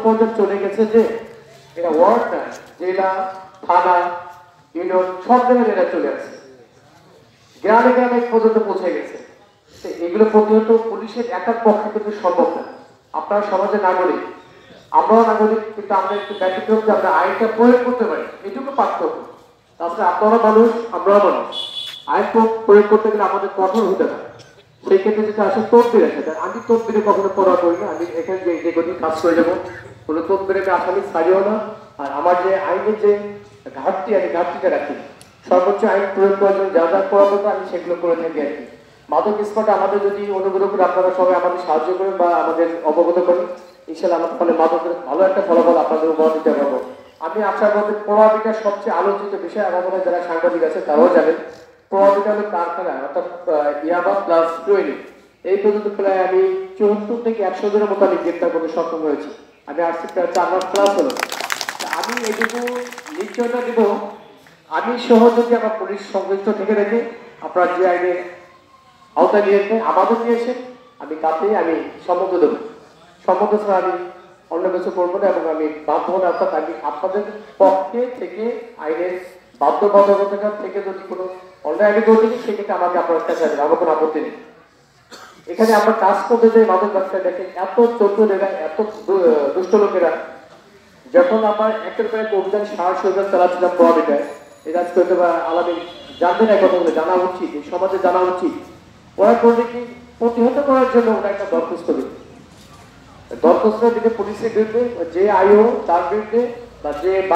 পর্যন্ত চলে গেছে যে এটা ওয়ার্ড না, জেলা, থানা, ইউনিয়ন সব জায়গায় এরা চলে আসছে, গ্রামে গ্রামে পর্যন্ত পৌঁছে গেছে। এগুলো প্রতিহত পুলিশের একার পক্ষে কিন্তু সম্ভব না। আপনারা সমাজের নাগরিক, আমরাও নাগরিক, কিন্তু আমরা একটু ব্যতিক্রম যে আমরা আইনটা প্রয়োগ করতে পারি, এটুকু পার্থক্য। তারপরে আপনারা মানুষ, আমরাও মানুষ, আইন প্রয়োগ করতে গেলে আমাদের কঠোর হতে হয়। সেই ক্ষেত্রে যেটা আসে তদবির আসে, আমি তদবিরে কখনো পড়া করি না। আমি এখানে যে গতি কাজ করে যাবো, কোনো তদবিরে আমি আসামি ছাড়িও না। আর আমার যে আইনের যে ঘাটতি, আমি ঘাটতিটা রাখি। সর্বোচ্চ আইন প্রয়োগ করার জন্য যা যা করা কথা আমি সেগুলো করে থাকি আর কি। মাদক স্পটে আমাদের যদি অনুগ্রহ করে আপনারা সবাই আমাদের সাহায্য করেন বা আমাদের অবগত করেন, ইনশাল্লাহ আমাদের ফলে মাদকের ভালো একটা ফলাফল আপনাদের উপহার দিতে পারবো। আমি আশাবাদী প্রভাবিকার সবচেয়ে আলোচিত বিষয়, আমার মনে হয় যারা সাংবাদিক আছে তারাও জানেন, প্রভাবিকা হলো কারখানা, অর্থাৎ ইয়াবা প্লাস টোয়েনি। এই পর্যন্ত প্রায় আমি 74 থেকে 100 জনের মতো আমি গ্রেপ্তার করতে সক্ষম হয়েছি। আমি আসছি প্রায় 4 মাস প্লাস হলো। আমি এইটুকু নিশ্চয়তা দিব, আমি সহ যদি আমার পুলিশ সংশ্লিষ্ট থেকে রেখে আপনারা যে আইনে আওতায় নিয়েছেন, আমাদের নিয়েছেন, আমি তাতে আমি সম্মত দেবো। সম্মত ছাড়া আমি অন্য কিছু করবো না, এবং আমি বাধ্য না, অর্থাৎ আমি আপনাদের পক্ষে থেকে আইনের বাধ্যবাধকতা থেকে যদি কোনো অন্যায় আগে করে দিই, সেক্ষেত্রে আমাকে আপনার কাছে আসবে, আমার কোনো আপত্তি নেই। এখানে আমরা কাজ করতে যাই মাদক ব্যবসায়, দেখেন এত চোদ্দরা, এত দুষ্ট লোকেরা, যখন আমার একের পর এক অভিযান সাহস অভিযান চালাচ্ছিলাম প্রভাবিতায়, এই রাজ করতে বা আলামী জানবেন না, কথাগুলো জানা উচিত, সমাজে জানা উচিত। ওরা করলে কি প্রতিহত করার জন্য ওরা একটা দরখাস্ত দিবে, দরখাস্ত দিকে পুলিশের বিরুদ্ধে যে আইও তার বিরুদ্ধে বা যে